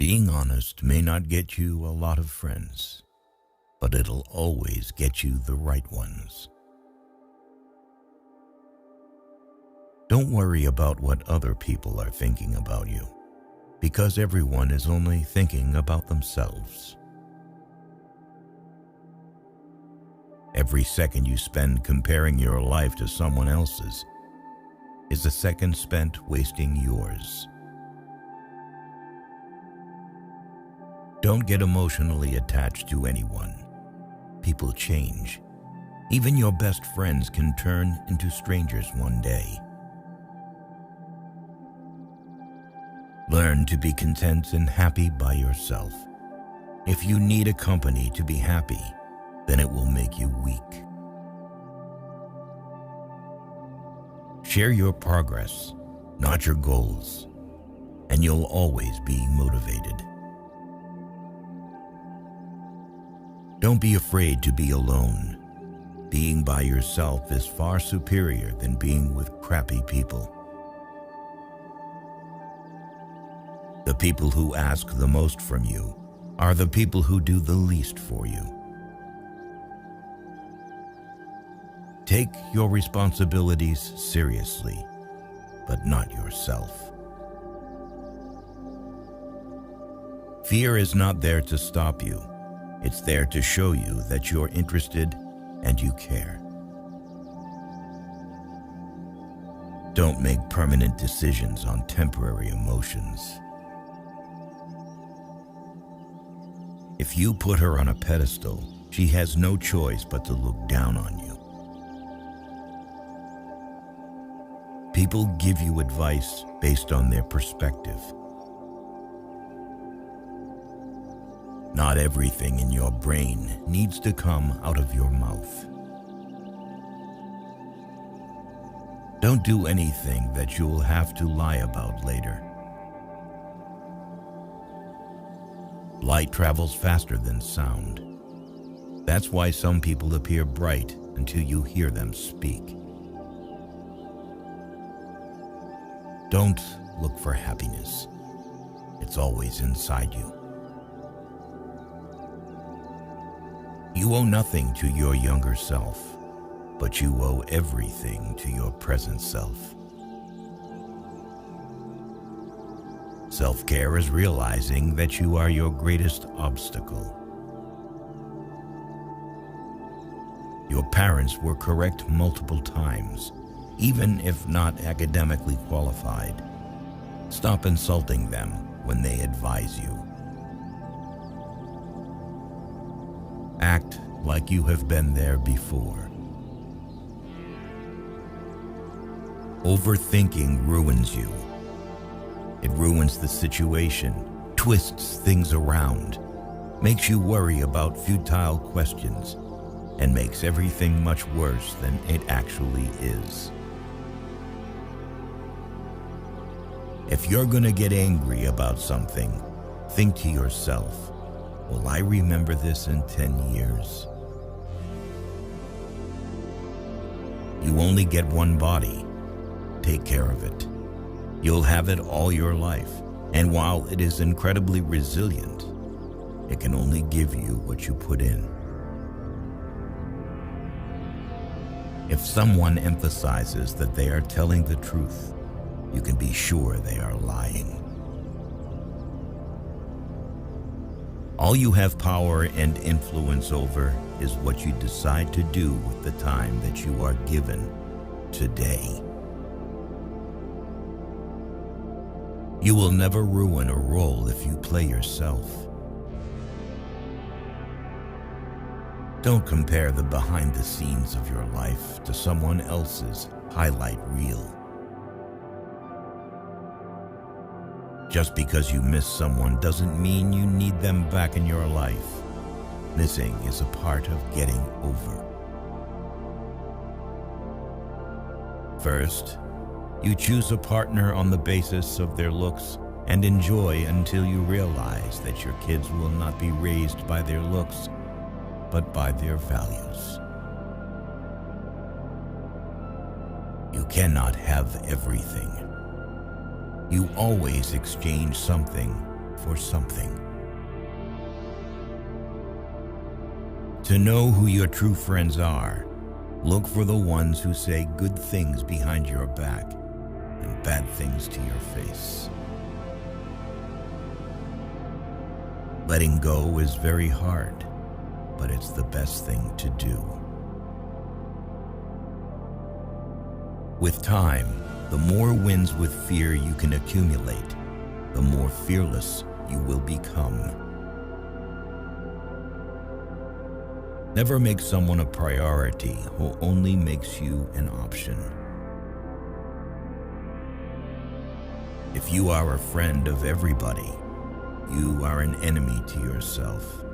Being honest may not get you a lot of friends, but it'll always get you the right ones. Don't worry about what other people are thinking about you, because everyone is only thinking about themselves. Every second you spend comparing your life to someone else's is a second spent wasting yours. Don't get emotionally attached to anyone. People change. Even your best friends can turn into strangers one day. Learn to be content and happy by yourself. If you need a company to be happy, then it will make you weak. Share your progress, not your goals, and you'll always be motivated. Don't be afraid to be alone. Being by yourself is far superior than being with crappy people. The people who ask the most from you are the people who do the least for you. Take your responsibilities seriously, but not yourself. Fear is not there to stop you. It's there to show you that you're interested and you care. Don't make permanent decisions on temporary emotions. If you put her on a pedestal, she has no choice but to look down on you. People give you advice based on their perspective. Not everything in your brain needs to come out of your mouth. Don't do anything that you'll have to lie about later. Light travels faster than sound. That's why some people appear bright until you hear them speak. Don't look for happiness. It's always inside you. You owe nothing to your younger self, but you owe everything to your present self. Self-care is realizing that you are your greatest obstacle. Your parents were correct multiple times, even if not academically qualified. Stop insulting them when they advise you. Act like you have been there before. Overthinking ruins you. It ruins the situation, twists things around, makes you worry about futile questions, and makes everything much worse than it actually is. If you're gonna get angry about something, think to yourself, will I remember this in 10 years? You only get one body. Take care of it. You'll have it all your life, and while it is incredibly resilient, it can only give you what you put in. If someone emphasizes that they are telling the truth, you can be sure they are lying. All you have power and influence over is what you decide to do with the time that you are given today. You will never ruin a role if you play yourself. Don't compare the behind the scenes of your life to someone else's highlight reel. Just because you miss someone doesn't mean you need them back in your life. Missing is a part of getting over. First, you choose a partner on the basis of their looks and enjoy until you realize that your kids will not be raised by their looks, but by their values. You cannot have everything. You always exchange something for something. To know who your true friends are, look for the ones who say good things behind your back and bad things to your face. Letting go is very hard, but it's the best thing to do. With time, the more wins with fear you can accumulate, the more fearless you will become. Never make someone a priority who only makes you an option. If you are a friend of everybody, you are an enemy to yourself.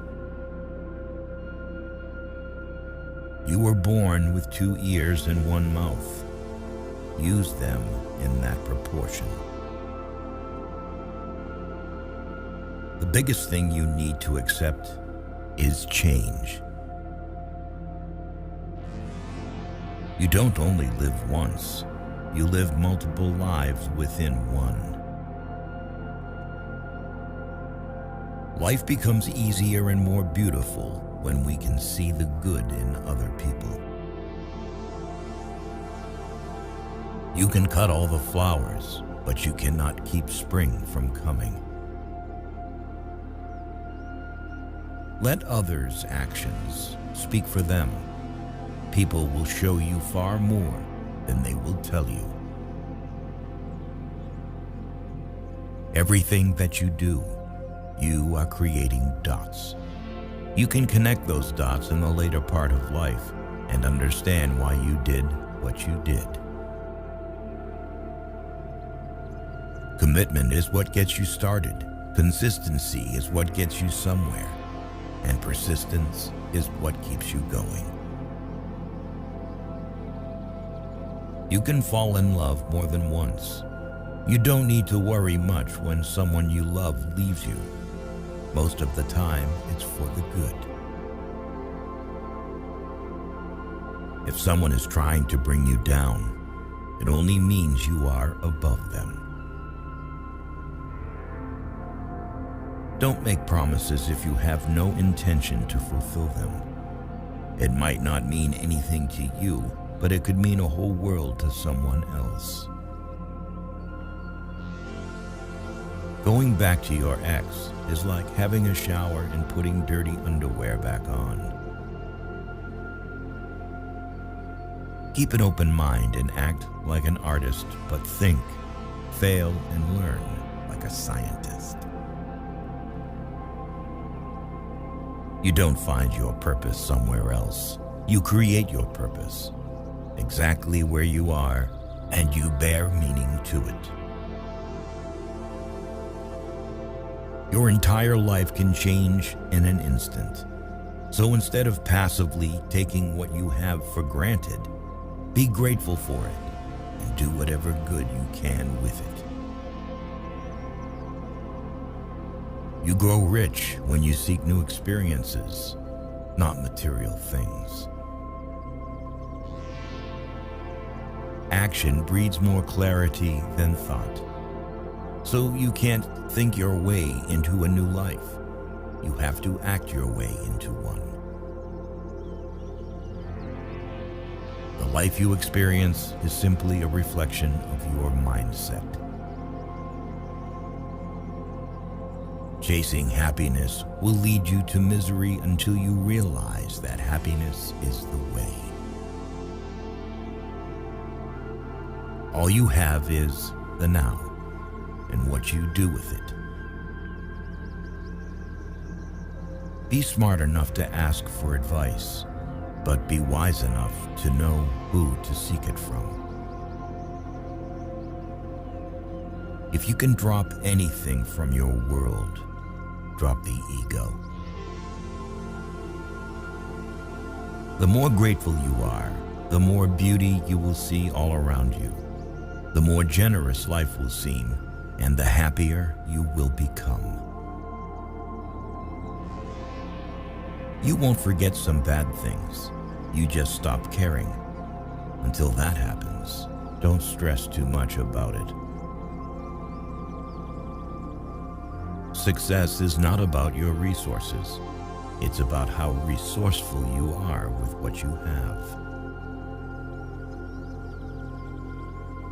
You were born with 2 ears and 1 mouth. Use them in that proportion. The biggest thing you need to accept is change. You don't only live once, you live multiple lives within one. Life becomes easier and more beautiful when we can see the good in other people. You can cut all the flowers, but you cannot keep spring from coming. Let others' actions speak for them. People will show you far more than they will tell you. Everything that you do, you are creating dots. You can connect those dots in the later part of life and understand why you did what you did. Commitment is what gets you started. Consistency is what gets you somewhere. And persistence is what keeps you going. You can fall in love more than once. You don't need to worry much when someone you love leaves you. Most of the time, it's for the good. If someone is trying to bring you down, it only means you are above them. Don't make promises if you have no intention to fulfill them. It might not mean anything to you, but it could mean a whole world to someone else. Going back to your ex is like having a shower and putting dirty underwear back on. Keep an open mind and act like an artist, but think, fail, and learn like a scientist. You don't find your purpose somewhere else. You create your purpose, exactly where you are, and you bear meaning to it. Your entire life can change in an instant. So instead of passively taking what you have for granted, be grateful for it and do whatever good you can with it. You grow rich when you seek new experiences, not material things. Action breeds more clarity than thought. So you can't think your way into a new life. You have to act your way into one. The life you experience is simply a reflection of your mindset. Chasing happiness will lead you to misery until you realize that happiness is the way. All you have is the now and what you do with it. Be smart enough to ask for advice, but be wise enough to know who to seek it from. If you can drop anything from your world, drop the ego. The more grateful you are, the more beauty you will see all around you. The more generous life will seem, and the happier you will become. You won't forget some bad things. You just stop caring. Until that happens, don't stress too much about it. success is not about your resources. It's about how resourceful you are with what you have.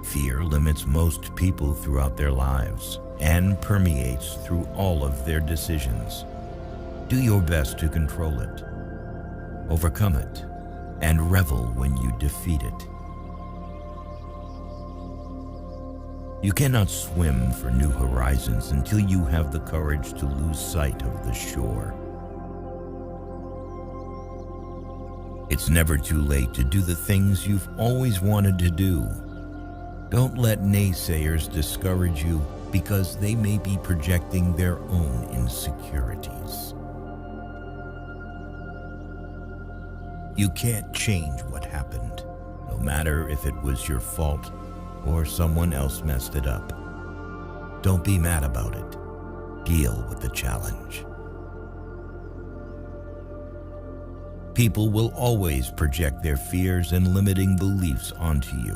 Fear limits most people throughout their lives and permeates through all of their decisions. Do your best to control it, overcome it, and revel when you defeat it. You cannot swim for new horizons until you have the courage to lose sight of the shore. It's never too late to do the things you've always wanted to do. Don't let naysayers discourage you because they may be projecting their own insecurities. You can't change what happened, no matter if it was your fault or someone else messed it up. Don't be mad about it. Deal with the challenge. People will always project their fears and limiting beliefs onto you.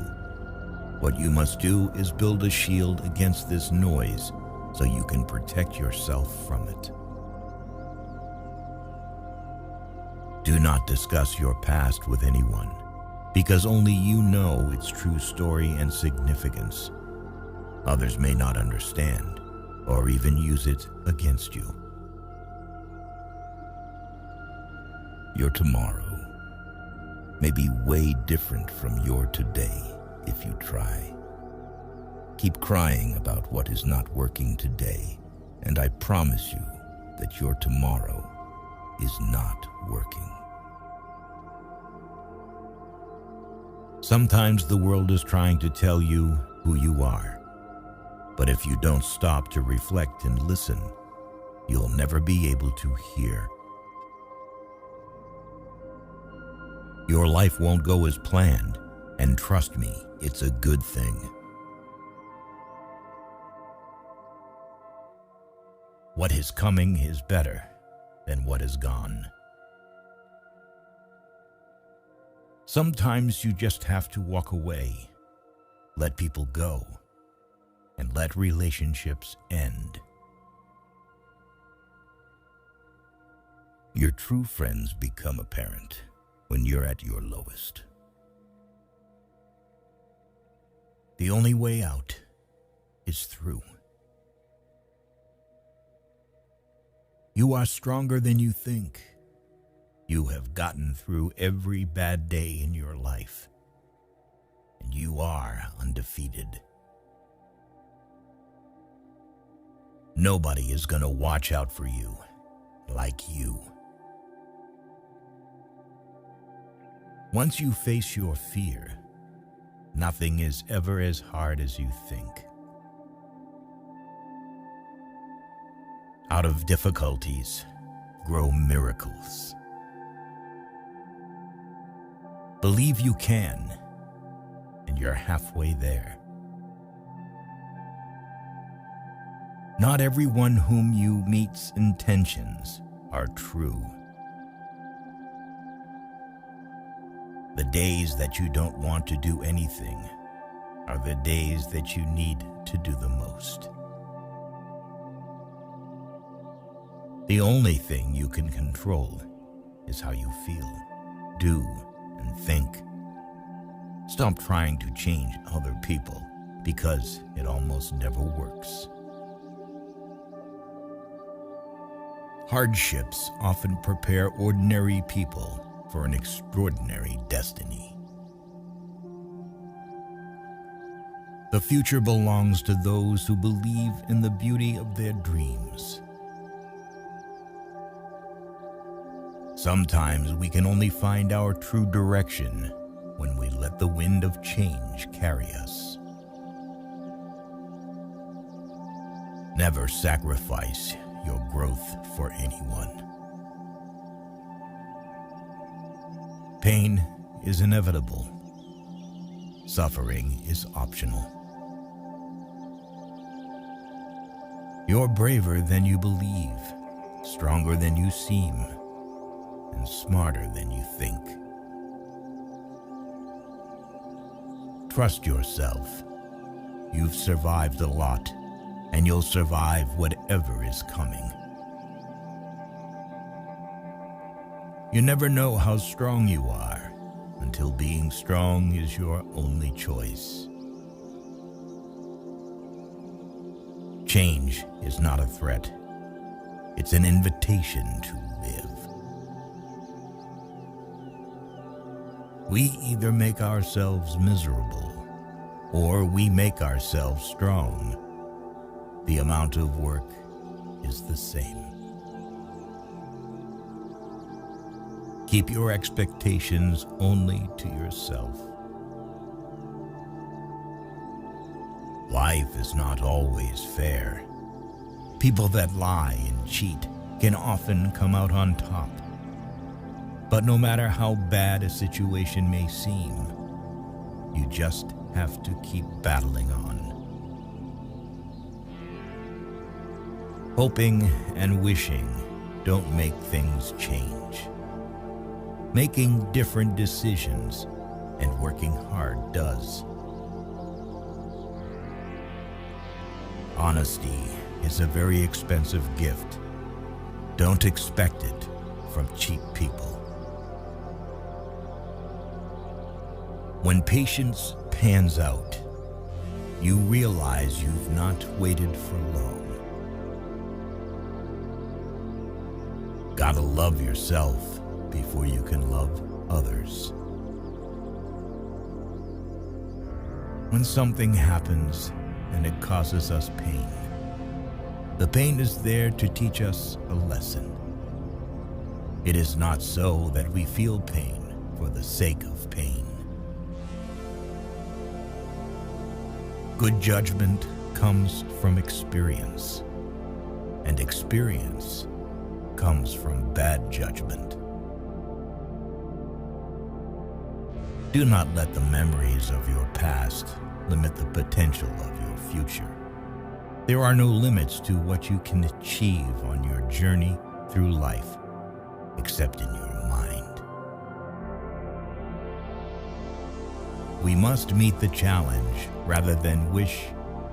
What you must do is build a shield against this noise so you can protect yourself from it. Do not discuss your past with anyone, because only you know its true story and significance. Others may not understand or even use it against you. Your tomorrow may be way different from your today if you try. Keep crying about what is not working today, and I promise you that your tomorrow is not working. Sometimes the world is trying to tell you who you are, but if you don't stop to reflect and listen, you'll never be able to hear. Your life won't go as planned, and trust me, it's a good thing. What is coming is better than what is gone. Sometimes you just have to walk away, let people go, and let relationships end. Your true friends become apparent when you're at your lowest. The only way out is through. You are stronger than you think. You have gotten through every bad day in your life, and you are undefeated. Nobody is going to watch out for you like you. Once you face your fear, nothing is ever as hard as you think. Out of difficulties grow miracles. Believe you can, and you're halfway there. Not everyone whom you meet's intentions are true. The days that you don't want to do anything are the days that you need to do the most. The only thing you can control is how you feel, do, and think. Stop trying to change other people because it almost never works. Hardships often prepare ordinary people for an extraordinary destiny. The future belongs to those who believe in the beauty of their dreams. Sometimes we can only find our true direction when we let the wind of change carry us. Never sacrifice your growth for anyone. Pain is inevitable. Suffering is optional. You're braver than you believe, stronger than you seem, and smarter than you think. Trust yourself. You've survived a lot, and you'll survive whatever is coming. You never know how strong you are until being strong is your only choice. Change is not a threat. It's an invitation to live. We either make ourselves miserable or we make ourselves strong. The amount of work is the same. Keep your expectations only to yourself. Life is not always fair. People that lie and cheat can often come out on top. But no matter how bad a situation may seem, you just have to keep battling on. Hoping and wishing don't make things change. Making different decisions and working hard does. Honesty is a very expensive gift. Don't expect it from cheap people. When patience pans out, you realize you've not waited for long. Gotta love yourself before you can love others. When something happens and it causes us pain, the pain is there to teach us a lesson. It is not so that we feel pain for the sake of pain. Good judgment comes from experience, and experience comes from bad judgment. Do not let the memories of your past limit the potential of your future. There are no limits to what you can achieve on your journey through life, except in your mind. We must meet the challenge rather than wish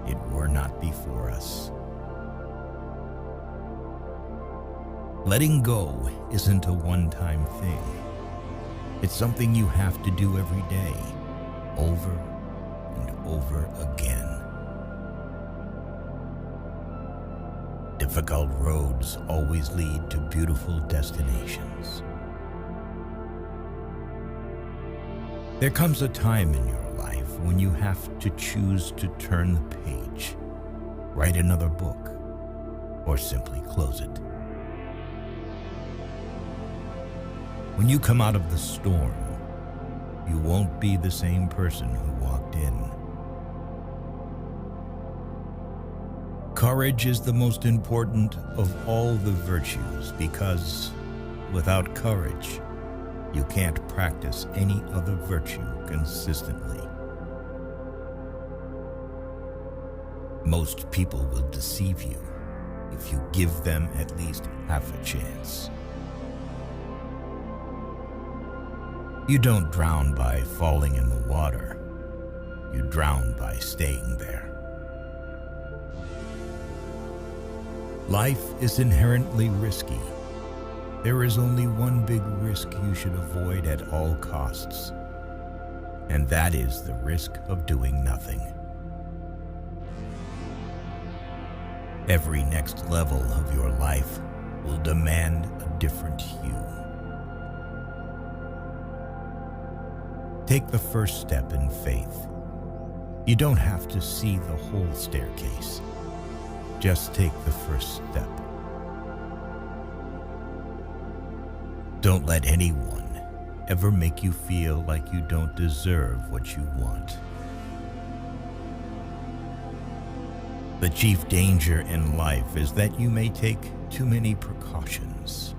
it were not before us. Letting go isn't a one-time thing. It's something you have to do every day, over and over again. Difficult roads always lead to beautiful destinations. There comes a time in your life when you have to choose to turn the page, write another book, or simply close it. When you come out of the storm, you won't be the same person who walked in. Courage is the most important of all the virtues because without courage, you can't practice any other virtue consistently. Most people will deceive you if you give them at least half a chance. You don't drown by falling in the water. You drown by staying there. Life is inherently risky. There is only one big risk you should avoid at all costs, and that is the risk of doing nothing. Every next level of your life will demand a different you. Take the first step in faith. You don't have to see the whole staircase. Just take the first step. Don't let anyone ever make you feel like you don't deserve what you want. The chief danger in life is that you may take too many precautions.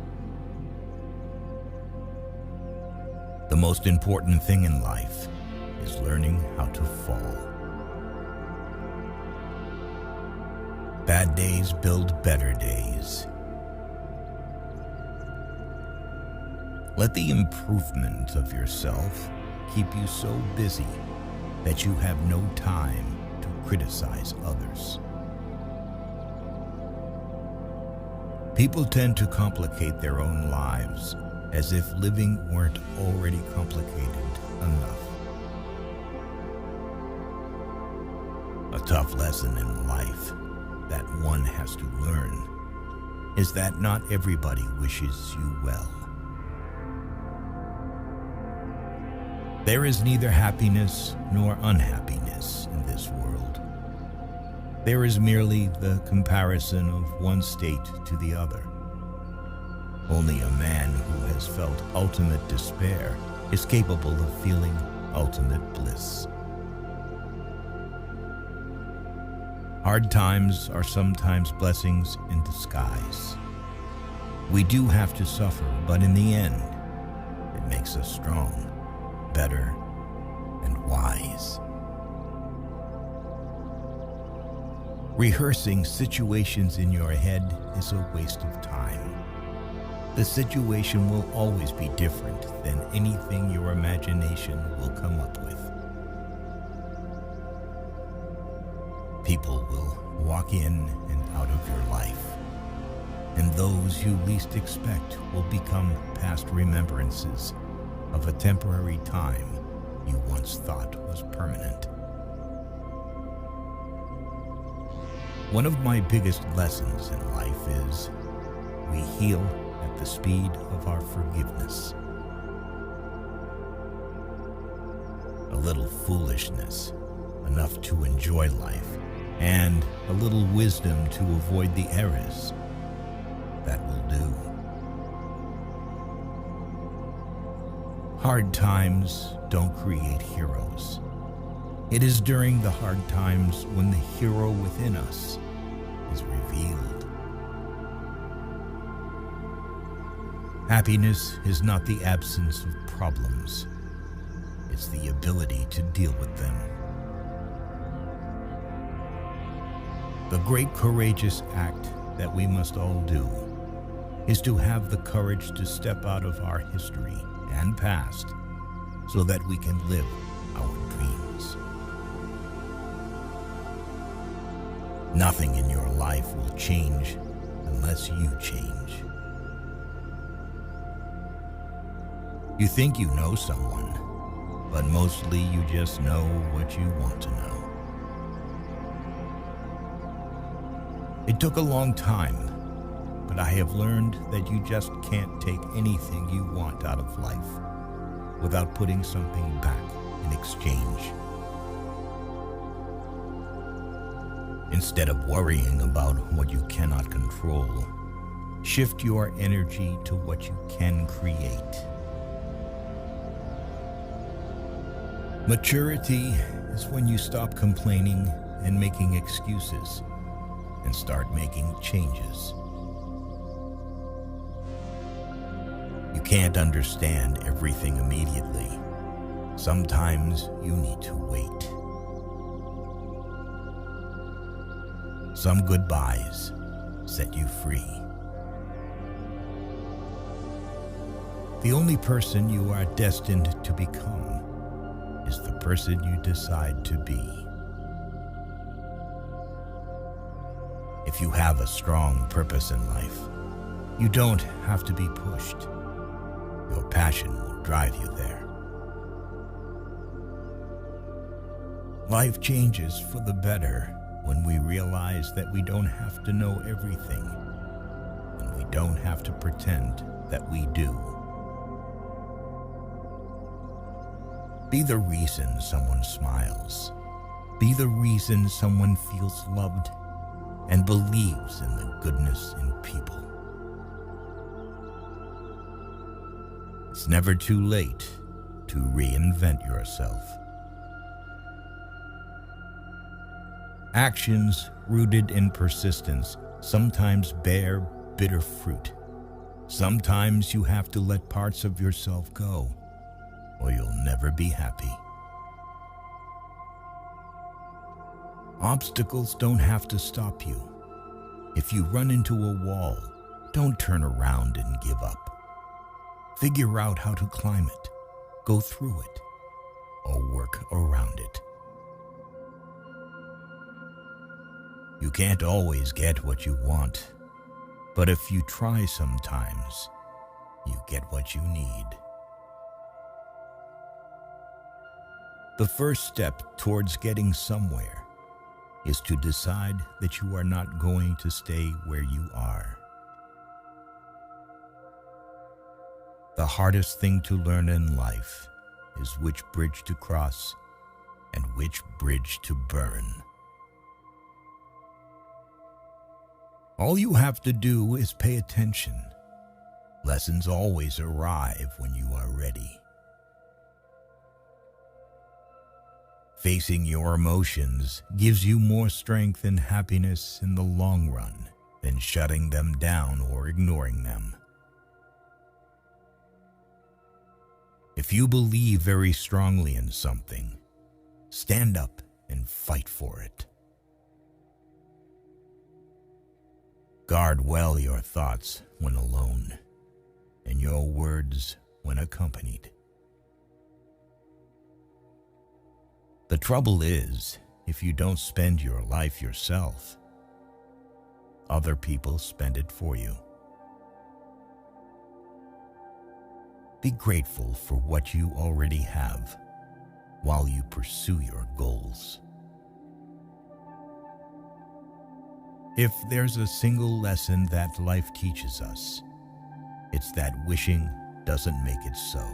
The most important thing in life is learning how to fall. Bad days build better days. Let the improvement of yourself keep you so busy that you have no time to criticize others. People tend to complicate their own lives as if living weren't already complicated enough. A tough lesson in life that one has to learn is that not everybody wishes you well. There is neither happiness nor unhappiness in this world. There is merely the comparison of one state to the other. Only a man who has felt ultimate despair is capable of feeling ultimate bliss. Hard times are sometimes blessings in disguise. We do have to suffer, but in the end, it makes us strong, better, and wise. Rehearsing situations in your head is a waste of time. The situation will always be different than anything your imagination will come up with. People will walk in and out of your life, and those you least expect will become past remembrances of a temporary time you once thought was permanent. One of my biggest lessons in life is we heal at the speed of our forgiveness. A little foolishness, enough to enjoy life, and a little wisdom to avoid the errors. That will do. Hard times don't create heroes. It is during the hard times when the hero within us is revealed. Happiness is not the absence of problems. It's the ability to deal with them. The great courageous act that we must all do is to have the courage to step out of our history and past so that we can live our dreams. Nothing in your life will change unless you change. You think you know someone, but mostly you just know what you want to know. It took a long time, but I have learned that you just can't take anything you want out of life without putting something back in exchange. Instead of worrying about what you cannot control, shift your energy to what you can create. Maturity is when you stop complaining and making excuses and start making changes. You can't understand everything immediately. Sometimes you need to wait. Some goodbyes set you free. The only person you are destined to become is the person you decide to be. If you have a strong purpose in life, you don't have to be pushed. Your passion will drive you there. Life changes for the better when we realize that we don't have to know everything, and we don't have to pretend that we do. Be the reason someone smiles. Be the reason someone feels loved and believes in the goodness in people. It's never too late to reinvent yourself. Actions rooted in persistence sometimes bear bitter fruit. Sometimes you have to let parts of yourself go, or you'll never be happy. Obstacles don't have to stop you. If you run into a wall, don't turn around and give up. Figure out how to climb it, go through it, or work around it. You can't always get what you want, But if you try sometimes, you get what you need. The first step towards getting somewhere is to decide that you are not going to stay where you are. The hardest thing to learn in life is which bridge to cross and which bridge to burn. All you have to do is pay attention. Lessons always arrive when you are ready. Facing your emotions gives you more strength and happiness in the long run than shutting them down or ignoring them. If you believe very strongly in something, stand up and fight for it. Guard well your thoughts when alone, and your words when accompanied. The trouble is, if you don't spend your life yourself, other people spend it for you. Be grateful for what you already have while you pursue your goals. If there's a single lesson that life teaches us, it's that wishing doesn't make it so.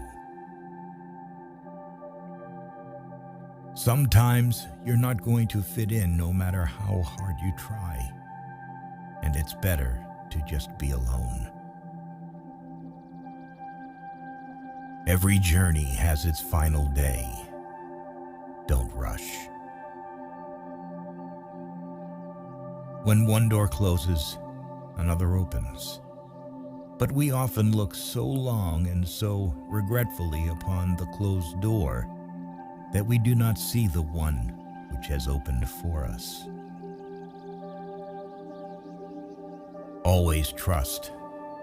Sometimes you're not going to fit in no matter how hard you try, and it's better to just be alone. Every journey has its final day. Don't rush. When one door closes, another opens. But we often look so long and so regretfully upon the closed door that we do not see the one which has opened for us. Always trust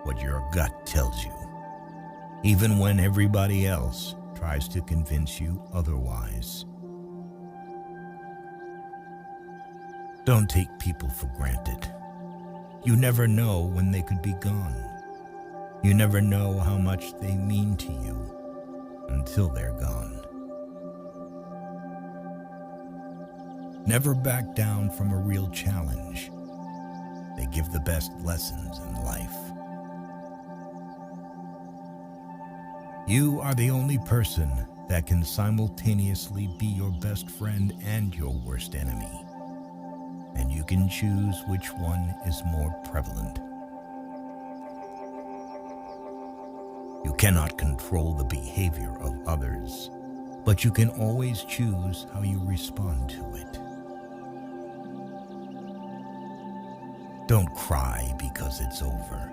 what your gut tells you, even when everybody else tries to convince you otherwise. Don't take people for granted. You never know when they could be gone. You never know how much they mean to you until they're gone. Never back down from a real challenge. They give the best lessons in life. You are the only person that can simultaneously be your best friend and your worst enemy, and you can choose which one is more prevalent. You cannot control the behavior of others, but you can always choose how you respond to it. Don't cry because it's over.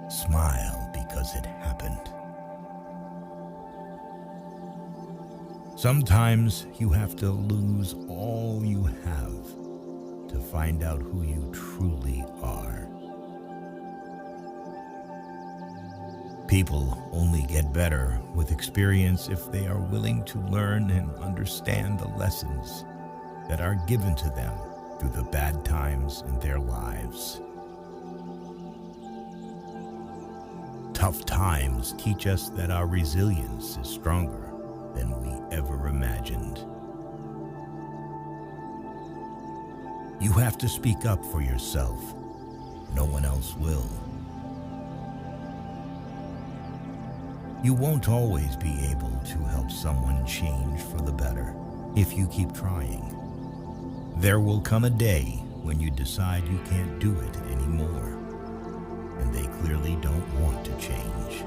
Smile because it happened. Sometimes you have to lose all you have to find out who you truly are. People only get better with experience if they are willing to learn and understand the lessons that are given to them through the bad times in their lives. Tough times teach us that our resilience is stronger than we ever imagined. You have to speak up for yourself. No one else will. You won't always be able to help someone change for the better if you keep trying. There will come a day when you decide you can't do it anymore, and they clearly don't want to change.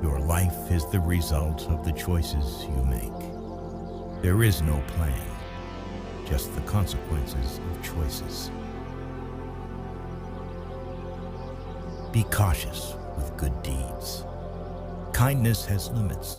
Your life is the result of the choices you make. There is no plan, just the consequences of choices. Be cautious with good deeds. Kindness has limits.